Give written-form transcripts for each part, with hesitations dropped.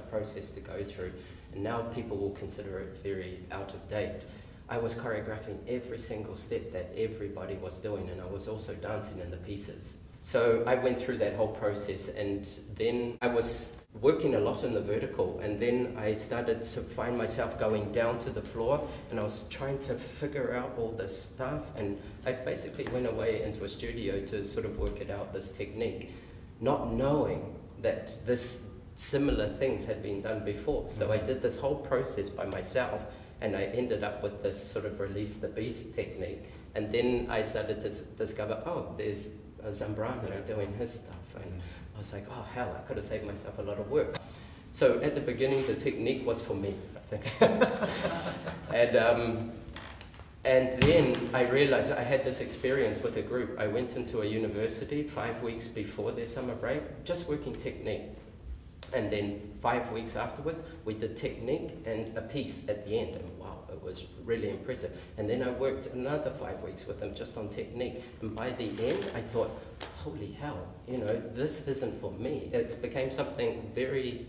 process to go through, and now people will consider it very out of date. I was choreographing every single step that everybody was doing, and I was also dancing in the pieces. So I went through that whole process, and then I was working a lot in the vertical, and then I started to find myself going down to the floor, and I was trying to figure out all this stuff, and I basically went away into a studio to sort of work it out, this technique, not knowing that this similar things had been done before. So I did this whole process by myself, and I ended up with this sort of release the beast technique. And then I started to discover, oh, there's Zambrano doing his stuff, and I was like, oh hell, I could have saved myself a lot of work. So at the beginning, the technique was for me, I think so. And then I realized I had this experience with a group. I went into a university 5 weeks before their summer break, just working technique. And then 5 weeks afterwards, we did technique and a piece at the end. And wow, it was really impressive. And then I worked another 5 weeks with them just on technique. And by the end, I thought, holy hell, you know, this isn't for me. It became something very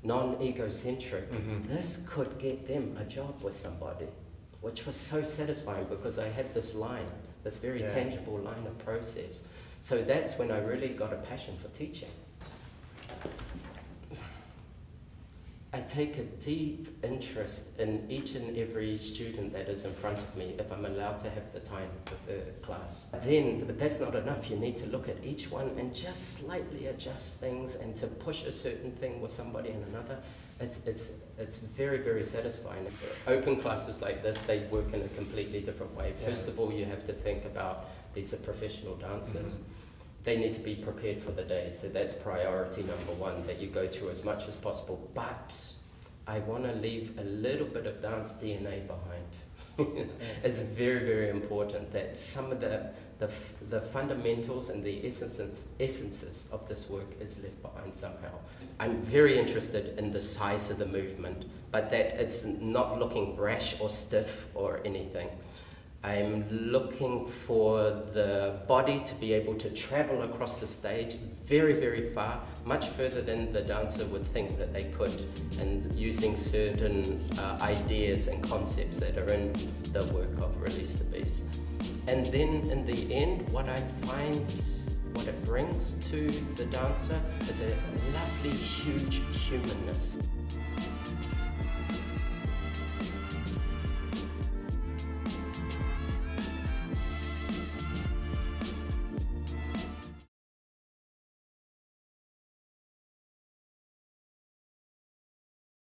non-egocentric. This could get them a job with somebody, which was so satisfying because I had this line, this very tangible line of process. So that's when I really got a passion for teaching. I take a deep interest in each and every student that is in front of me if I'm allowed to have the time with the class. Then, but that's not enough. You need to look at each one and just slightly adjust things, and to push a certain thing with somebody and another. It's very, very satisfying. Open classes like this, they work in a completely different way. First of all, you have to think about these are professional dancers. They need to be prepared for the day, so that's priority number one, that you go through as much as possible. But I want to leave a little bit of dance DNA behind. It's very, very important that some of the fundamentals and the essences of this work is left behind somehow. I'm very interested in the size of the movement, but that it's not looking brash or stiff or anything. I'm looking for the body to be able to travel across the stage very, very far, much further than the dancer would think that they could, and using certain ideas and concepts that are in the work of Release the Beast. And then in the end, what I find, what it brings to the dancer is a lovely, huge humanness.